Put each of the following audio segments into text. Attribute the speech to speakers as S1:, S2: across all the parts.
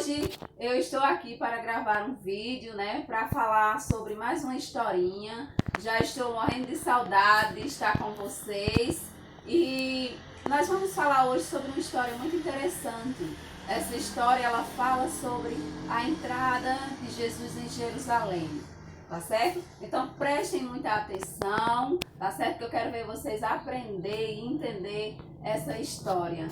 S1: Hoje eu estou aqui para gravar um vídeo, né, para falar sobre mais uma historinha. Já estou morrendo de saudade de estar com vocês e nós vamos falar hoje sobre uma história muito interessante. Essa história ela fala sobre a entrada de Jesus em Jerusalém. Tá certo? Então prestem muita atenção, tá certo? Que eu quero ver vocês aprender e entender essa história.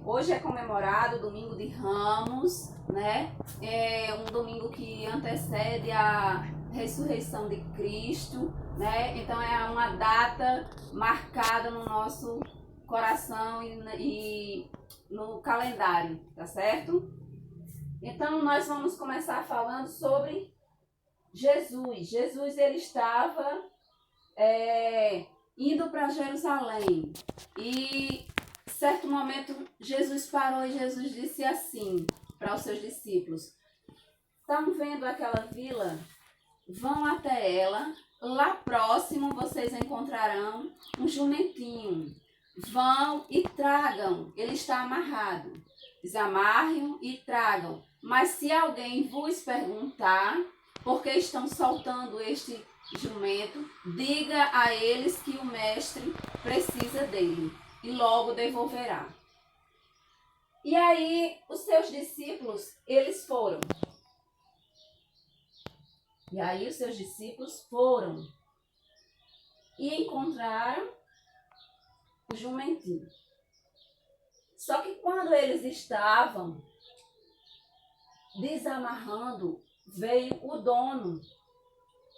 S1: Hoje é comemorado o Domingo de Ramos, né? É um domingo que antecede a ressurreição de Cristo, né? Então é uma data marcada no nosso coração e no calendário, tá certo? Então nós vamos começar falando sobre Jesus. Jesus ele estava indo para Jerusalém e certo momento Jesus parou e Jesus disse assim para os seus discípulos: estão vendo aquela vila? Vão até ela, lá próximo vocês encontrarão um jumentinho. Vão e tragam, ele está amarrado. Desamarrem-o e tragam. Mas se alguém vos perguntar por que estão soltando este jumento, diga a eles que o mestre precisa dele e logo devolverá. E aí os seus discípulos, eles foram. E encontraram o jumentinho. Só que quando eles estavam desamarrando, veio o dono.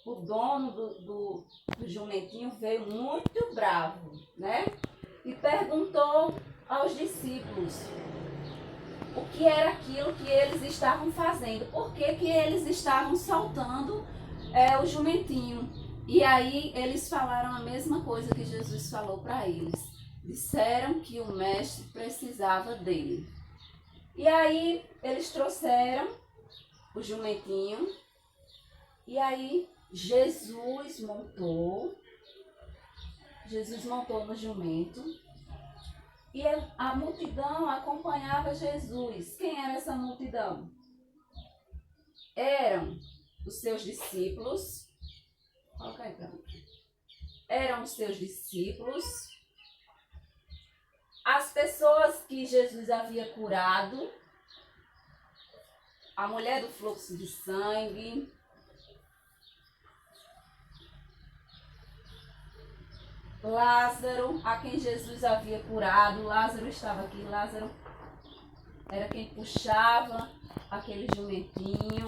S1: O dono do jumentinho veio muito bravo, né? E perguntou aos discípulos o que era aquilo que eles estavam fazendo. Por que eles estavam soltando o jumentinho? E aí eles falaram a mesma coisa que Jesus falou para eles. Disseram que o mestre precisava dele. E aí eles trouxeram o jumentinho. E aí Jesus montou no jumento. E a multidão acompanhava Jesus. Quem era essa multidão? Eram os seus discípulos. Coloca aí pra mim. Eram os seus discípulos. As pessoas que Jesus havia curado. A mulher do fluxo de sangue. Lázaro, a quem Jesus havia curado. Lázaro estava aqui. Lázaro era quem puxava aquele jumentinho.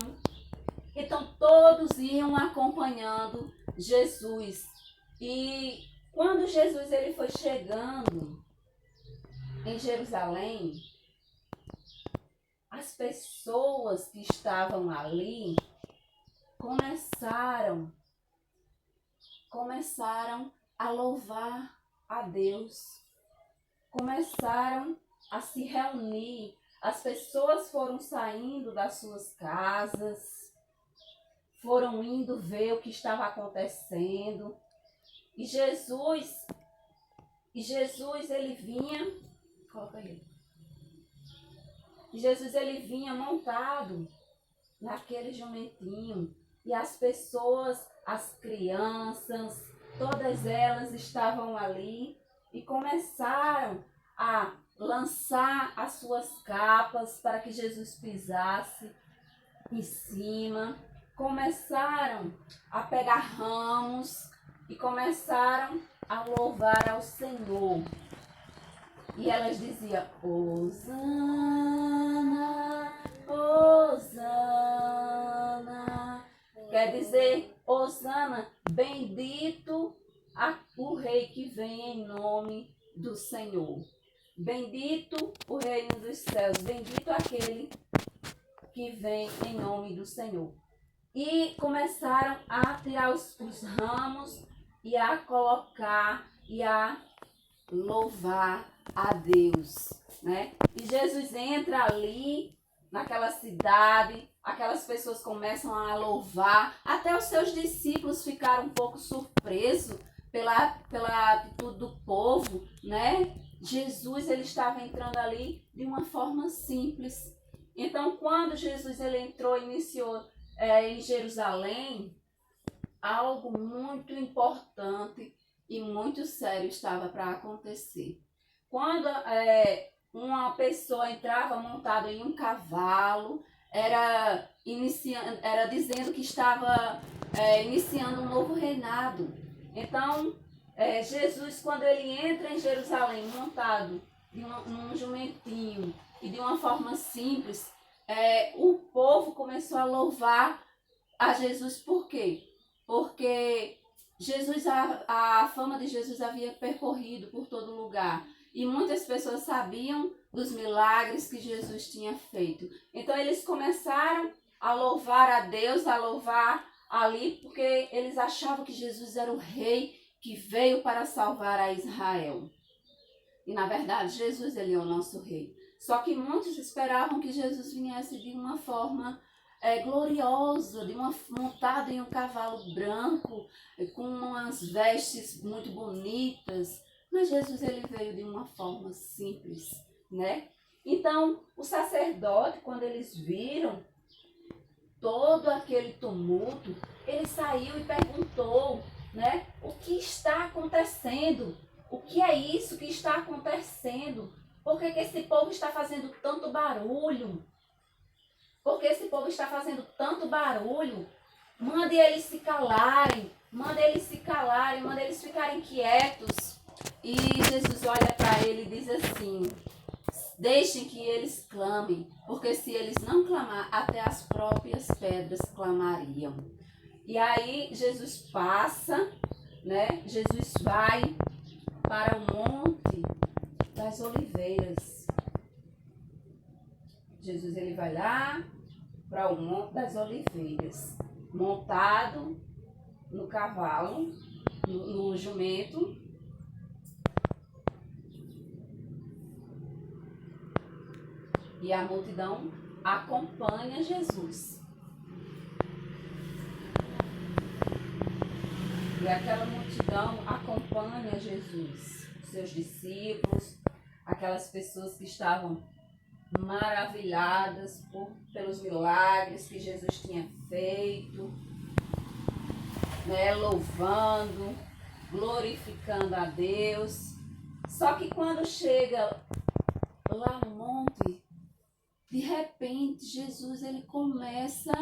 S1: Então todos iam acompanhando Jesus. E quando Jesus ele foi chegando em Jerusalém, as pessoas que estavam ali começaram a louvar a Deus, começaram a se reunir. As pessoas foram saindo das suas casas, foram indo ver o que estava acontecendo. E Jesus ele vinha, coloca aí. Jesus ele vinha montado naquele jumentinho. E as pessoas, as crianças, todas elas estavam ali e começaram a lançar as suas capas para que Jesus pisasse em cima. Começaram a pegar ramos e começaram a louvar ao Senhor. E elas diziam: Hosana, Hosana. Quer dizer, Hosana, bendito o rei que vem em nome do Senhor. Bendito o reino dos céus. Bendito aquele que vem em nome do Senhor. E começaram a tirar os ramos e a colocar e a louvar a Deus, né? E Jesus entra ali naquela cidade, aquelas pessoas começam a louvar, até os seus discípulos ficaram um pouco surpresos pela atitude do povo, né? Jesus ele estava entrando ali de uma forma simples, Então, quando Jesus ele entrou e iniciou em Jerusalém, algo muito importante e muito sério estava para acontecer. Quando uma pessoa entrava montada em um cavalo, era dizendo que estava iniciando um novo reinado. Então, Jesus, quando ele entra em Jerusalém montado num jumentinho e de uma forma simples, o povo começou a louvar a Jesus. Por quê? Porque Jesus, a fama de Jesus havia percorrido por todo lugar. E muitas pessoas sabiam dos milagres que Jesus tinha feito. Então eles começaram a louvar a Deus, a louvar ali, porque eles achavam que Jesus era o rei que veio para salvar a Israel. E na verdade, Jesus ele é o nosso rei. Só que muitos esperavam que Jesus viesse de uma forma gloriosa, montado em um cavalo branco, com umas vestes muito bonitas. Mas Jesus ele veio de uma forma simples, né? Então, o sacerdote, quando eles viram todo aquele tumulto, ele saiu e perguntou, né? O que está acontecendo? O que é isso que está acontecendo? Por que esse povo está fazendo tanto barulho? Por que esse povo está fazendo tanto barulho? Mande eles se calarem, mande eles se calarem, mande eles ficarem quietos. E Jesus olha para ele e diz assim: deixem que eles clamem, porque se eles não clamar, até as próprias pedras clamariam. E aí Jesus passa, né? Jesus vai para o Monte das Oliveiras. Jesus ele vai lá para o Monte das Oliveiras, montado no cavalo, no jumento. E a multidão acompanha Jesus. E aquela multidão acompanha Jesus, seus discípulos, aquelas pessoas que estavam maravilhadas pelos milagres que Jesus tinha feito, né, louvando, glorificando a Deus. Só que quando chega lá no monte, de repente Jesus ele começa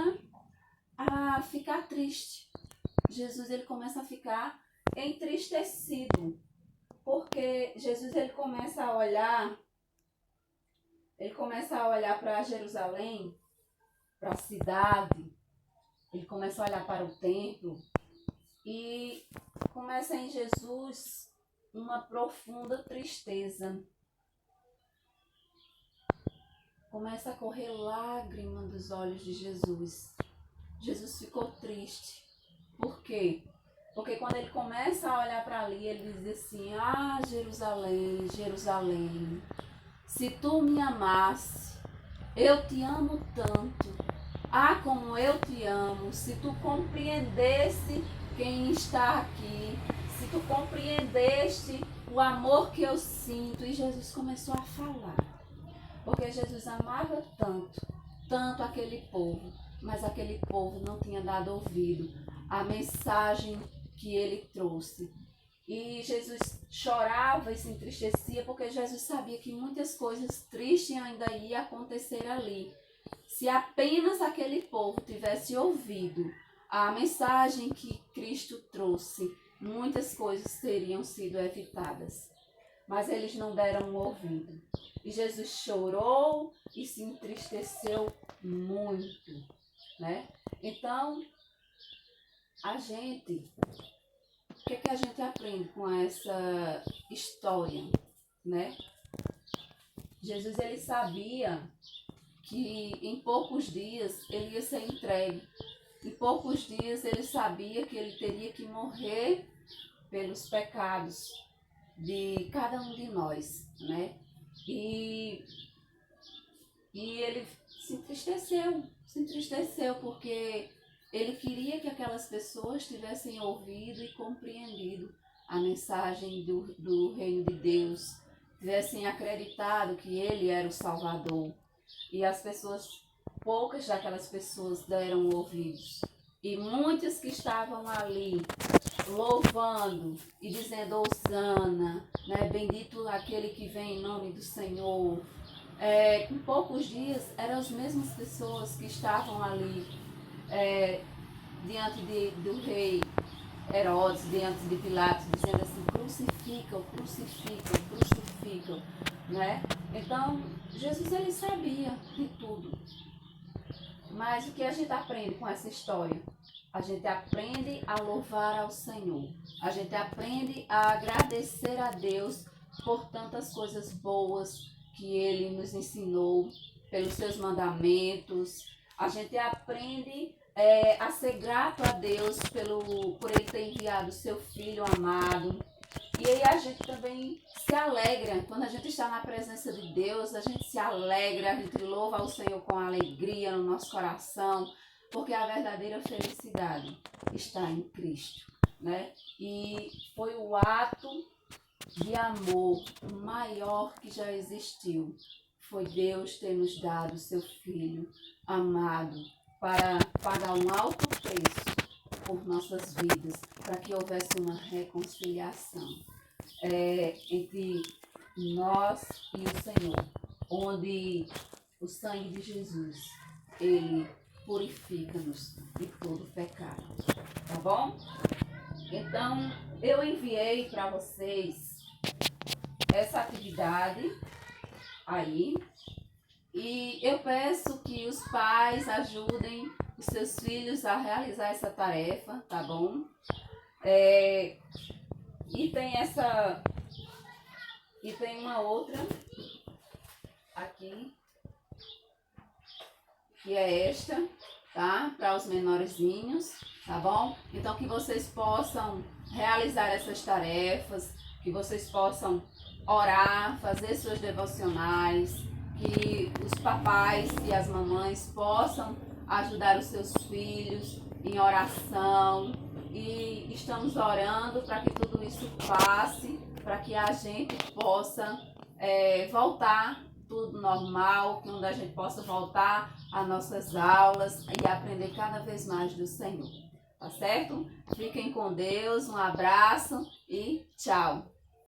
S1: a ficar triste. Jesus ele começa a ficar entristecido, porque Jesus ele começa a olhar para Jerusalém, para a cidade, ele começa a olhar para o templo e começa em Jesus uma profunda tristeza. Começa a correr lágrima dos olhos de Jesus. Jesus ficou triste. Por quê? Porque quando ele começa a olhar para ali, ele diz assim: ah, Jerusalém, Jerusalém, se tu me amasse, eu te amo tanto. Ah, como eu te amo, se tu compreendesse quem está aqui, se tu compreendeste o amor que eu sinto. E Jesus começou a falar, porque Jesus amava tanto, tanto aquele povo, mas aquele povo não tinha dado ouvido à mensagem que ele trouxe. E Jesus chorava e se entristecia, porque Jesus sabia que muitas coisas tristes ainda iam acontecer ali. Se apenas aquele povo tivesse ouvido a mensagem que Cristo trouxe, muitas coisas teriam sido evitadas. Mas eles não deram ouvido. E Jesus chorou e se entristeceu muito, né? Então, o que a gente aprende com essa história, né? Jesus ele sabia que em poucos dias ele ia ser entregue. Em poucos dias ele sabia que ele teria que morrer pelos pecados de cada um de nós, né? E ele se entristeceu porque ele queria que aquelas pessoas tivessem ouvido e compreendido a mensagem do reino de Deus, tivessem acreditado que ele era o Salvador. E as pessoas, poucas daquelas pessoas deram ouvidos. E muitos que estavam ali louvando e dizendo Hosana, né? Bendito aquele que vem em nome do Senhor. Com poucos dias eram as mesmas pessoas que estavam ali diante do rei Herodes, diante de Pilatos, dizendo assim, crucificam, crucificam, crucificam, né? Então, Jesus, ele sabia de tudo. Mas o que a gente aprende com essa história? A gente aprende a louvar ao Senhor. A gente aprende a agradecer a Deus por tantas coisas boas que Ele nos ensinou, pelos seus mandamentos. A gente aprende a ser grato a Deus por Ele ter enviado o seu Filho amado. E aí a gente também se alegra, quando a gente está na presença de Deus, a gente se alegra, a gente louva ao Senhor com alegria no nosso coração, porque a verdadeira felicidade está em Cristo, né? E foi o ato de amor maior que já existiu. Foi Deus ter nos dado o seu Filho amado para pagar um alto preço por nossas vidas, para que houvesse uma reconciliação entre nós e o Senhor, onde o sangue de Jesus, ele purifica-nos de todo pecado, tá bom? Então, eu enviei para vocês essa atividade aí, e eu peço que os pais ajudem os seus filhos a realizar essa tarefa, tá bom? E tem uma outra aqui, que é esta, tá? Para os menorzinhos, tá bom? Então que vocês possam realizar essas tarefas, que vocês possam orar, fazer suas devocionais, que os papais e as mamães possam ajudar os seus filhos em oração. E estamos orando para que tudo isso passe, para que a gente possa voltar tudo normal, onde a gente possa voltar às nossas aulas e aprender cada vez mais do Senhor. Tá certo? Fiquem com Deus, um abraço e tchau!